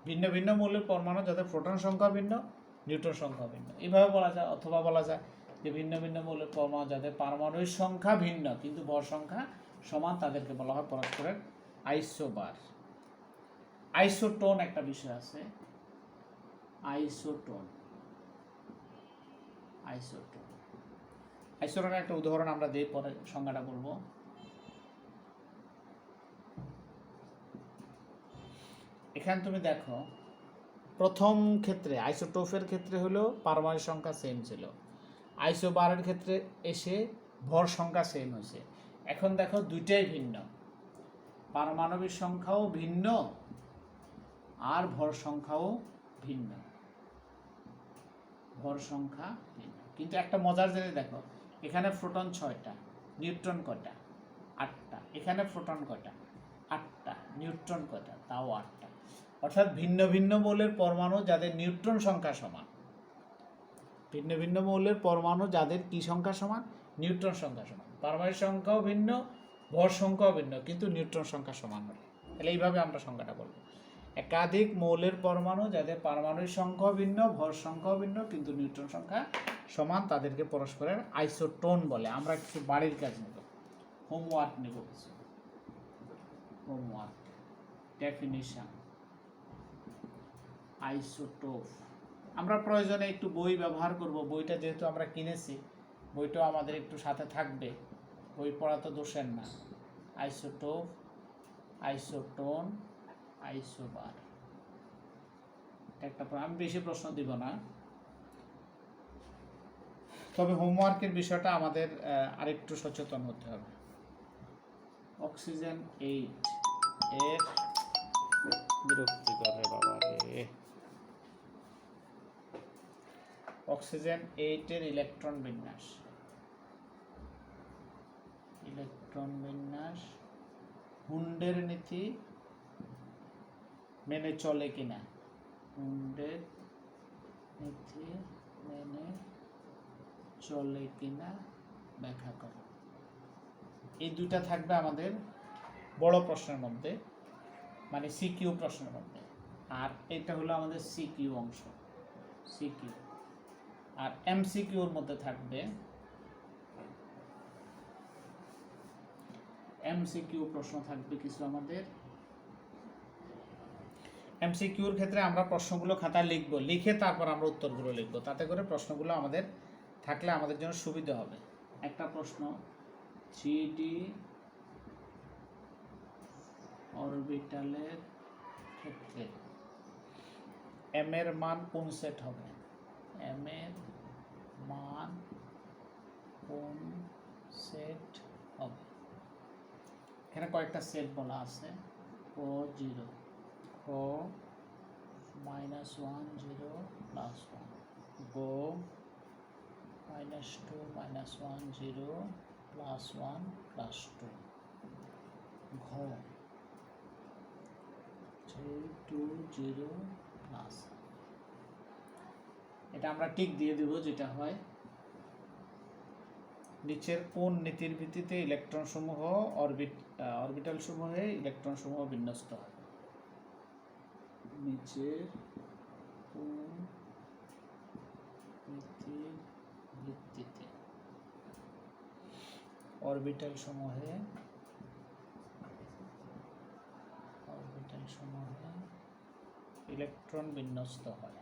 ভিন্ন ভিন্ন মৌলের পরমাণু যাদের প্রোটন সংখ্যা ভিন্ন, নিউট্রন সংখ্যা ভিন্ন। এইভাবে বলা যায়, অথবা বলা যায় যে ভিন্ন ভিন্ন মৌলের পরমাণু যাদের পারমাণবিক সংখ্যা ভিন্ন কিন্তু ভর সংখ্যা সমান, তাদেরকে বলা হয় পরস্পরের আইসোবার। আইসোটোন একটা বিষয় আছে, আইসোটোন। আইসোটোনের একটা উদাহরণ আমরা দিই, পরে সংজ্ঞাটা বলবো। এখানে তুমি দেখো প্রথম ক্ষেত্রে আইসোটোপের ক্ষেত্রে হলো পারমাণবিক সংখ্যা সেম ছিল, আইসোবারের ক্ষেত্রে এসে ভর সংখ্যা সেম হয়েছে। এখন দেখো দুইটাই ভিন্ন, পারমাণবিক সংখ্যাও ভিন্ন আর ভর সংখ্যাও ভিন্ন। ভর সংখ্যা ভিন্ন, কিন্তু একটা মজার জিনিস দেখো, এখানে প্রোটন 6টা, নিউট্রন কয়টা? 8টা। এখানে প্রোটন কয়টা? 8টা। নিউট্রন কয়টা? তাও 8টা। অর্থাৎ ভিন্ন ভিন্ন মৌলের পরমাণু যাদের নিউট্রন সংখ্যা সমান, ভিন্ন ভিন্ন মৌলের পরমাণু যাদের কি সংখ্যা সমান? নিউট্রন সংখ্যা সমান। পারমাণবিক সংখ্যাও ভিন্ন, ভর সংখ্যাও ভিন্ন, কিন্তু নিউট্রন সংখ্যা সমান হবে। তাহলে এইভাবে আমরা সংখ্যাটা বলবো, একাধিক মৌলের পরমাণু যাদের পারমাণবিক সংখ্যাও ভিন্ন, ভর সংখ্যাও ভিন্ন, কিন্তু নিউট্রন সংখ্যা সমান, তাদেরকে পরস্পরের আইসোটোন বলে। আমরা কিছু বাড়ির কাজ নেব। হোমওয়ার্ক নেব কিছু, হোমওয়ার্ক। Definition, isotope. আমরা প্রয়োজনে একটু বই ব্যবহার করব, বইটা যেহেতু আমরা কিনেছি বইটাও আমাদের একটু সাথে থাকবে, বই পড়া তো দোষের না। Isotope, isotone, isobar. একটা আমি বেশি প্রশ্ন দিব না, তবে হোমওয়ার্কের বিষয়টা আমাদের আরেকটু সচেতন হতে হবে। অক্সিজেন 8 এর বিরক্তিকর রে বাবা রে। অক্সিজেন 8 এর ইলেকট্রন বিন্যাস, ইলেকট্রন বিন্যাস হুন্ডের নীতি মেনে চলে কিনা, হুন্ডের নীতি মেনে চলে কিনা ব্যাখ্যা করো। এই দুইটা থাকবে আমাদের বড় প্রশ্নের মধ্যে, মানে সিকিউ প্রশ্নের মধ্যে। আর এটা হলো আমাদের সিকিউ অংশ, সিকিউ। আর এমসিকিউর মধ্যে থাকবে, এমসিকিউ প্রশ্ন থাকবে কিছু আমাদের। এমসিকিউর ক্ষেত্রে আমরা প্রশ্নগুলো খাতায় লিখব, লিখে তারপর আমরা উত্তরগুলো লিখব, তাতে করে প্রশ্নগুলো আমাদের থাকলে আমাদের জন্য সুবিধা হবে। একটা প্রশ্ন, 3D অরবিটালের ক্ষেত্রে এম এর মান কোন সেট হবে, এম এর মান কোন সেট হবে। এখানে কয়েকটা সেট বলা আছে, ও 0, ও -1 0 +1, গো -2 -1 0 +1 +2, ঘ 3 2 0 প্লাস। এটা আমরা টিক দিয়ে দেব যেটা হয়। নিচের কোন নীতির ভিত্তিতে ইলেকট্রন সমূহ অরবিটাল সমূহে ইলেকট্রন সমূহ বিন্যস্ত হয়, নিচের কোন নীতির ভিত্তিতে অরবিটাল সমূহে ইলেকট্রন বিন্যস্ত হয়।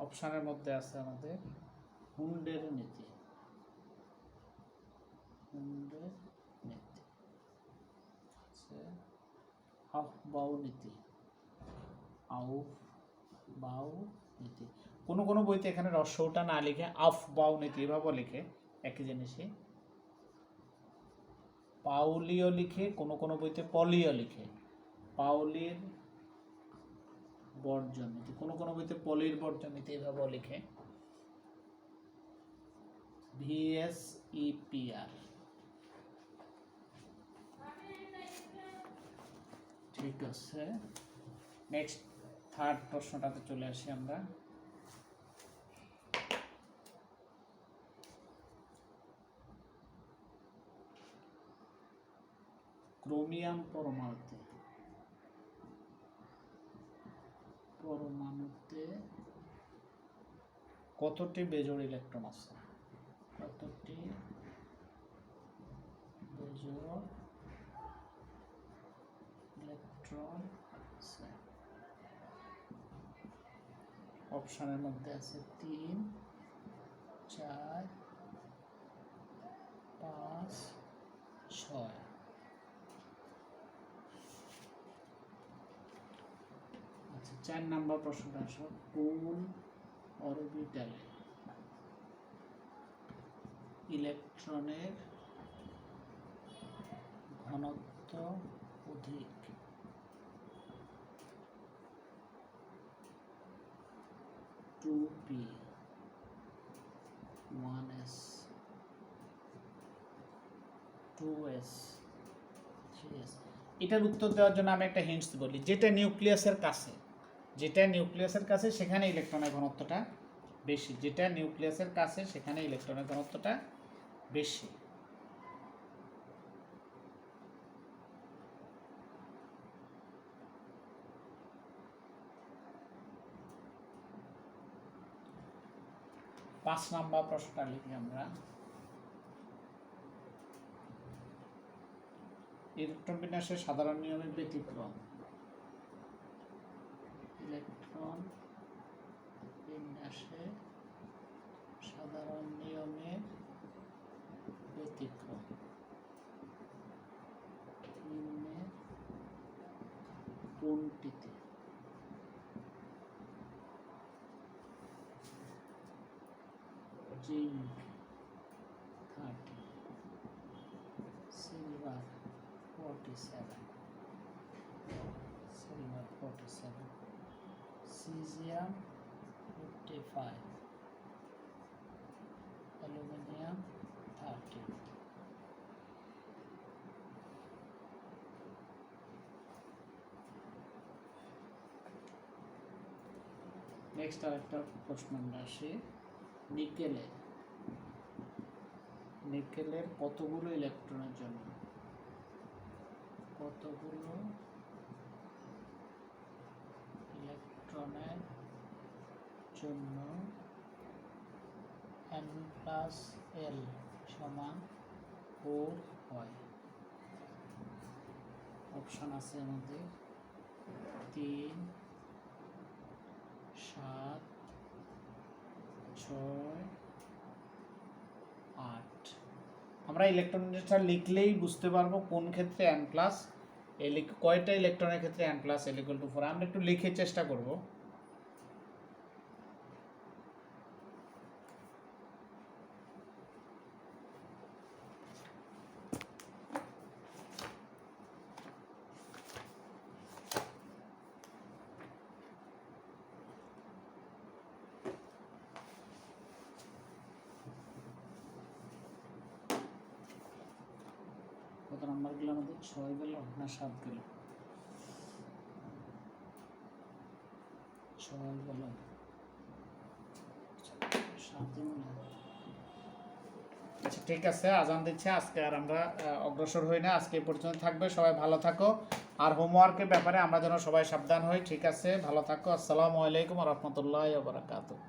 অপশনের মধ্যে আছে আমাদের হুন্ডের নীতি, হুন্ডের নীতি আছে, আফবাউ নীতি, আউফবাউ নীতি। কোনো কোনো বইতে এখানে রস্যটা না লিখে আফবাউ নীতি এভাবে লিখে, একই জিনিসই। পাউলিও লিখে, কোনো কোনো বইতে পলিও লিখে, পাউলির বর্জন নীতি, কোনো কোনো বইতে পলির বর্জন নীতি এভাবেও লিখে। VSEPR, ঠিক আছে। নেক্সট থার্ড প্রশ্নটাতে চলে আসি আমরা। ক্রোমিয়াম পরমাণুতে কতটি বেজোড় ইলেকট্রন আছে, কতটি বেজোড় ইলেকট্রন আছে। অপশনের মধ্যে আছে 3 4 5 6। আচ্ছা, 4 নাম্বার প্রশ্নটা আসো, কোন অরবিটালে ইলেকট্রনের ঘনত্ব অধিক, 2p 1s 2s 3s। এটার উত্তর দেওয়ার জন্য আমি একটা হিন্টস বলি, যেটা নিউক্লিয়াসের কাছে সেখানে ইলেকট্রনের ঘনত্বটা বেশি, যেটা নিউক্লিয়াসের কাছে সেখানে ইলেকট্রনের ঘনত্বটা বেশি। 5 নাম্বার প্রশ্নটা লিখি আমরা। ইলেকট্রন বিন্যাসের সাধারণ নিয়মের ব্যতিক্রম। ইলেকট্রন বিন্যাসে সাধারণ নিয়মের ব্যতিক্রম নিম্নের কোনটিতে? Zinc 30, silver 47, caesium 55, aluminium 30। Next আরেকটা প্রশ্ন আমরা আসি। নিকেলের কতগুলো ইলেকট্রনের জন্য n+l সমান 4 হয়? অপশন আছে আমাদের 3, 7, 6, 8। আমরা ইলেকট্রনটা লিখলেই বুঝতে পারবো কোন ক্ষেত্রে n প্লাস l, কয়টা ইলেকট্রনের ক্ষেত্রে n প্লাস l = 4। আমরা একটু লিখে চেষ্টা করব। কত নাম্বার গেল আমাদের? 6 গেল না 7 গেল? 6 গেল, 7 মনে হয়। আচ্ছা ঠিক আছে, আজান দিচ্ছে। আজকে আর আমরা অগ্রসর হই না, আজকে এই পর্যন্ত থাকবে। সবাই ভালো থাকো। আর হোমওয়ার্কের ব্যাপারে আমরা যেন সবাই সাবধান হই। ঠিক আছে, ভালো থাকো। আসসালামু আলাইকুম ওয়া রাহমাতুল্লাহি ওয়া বারাকাতুহু।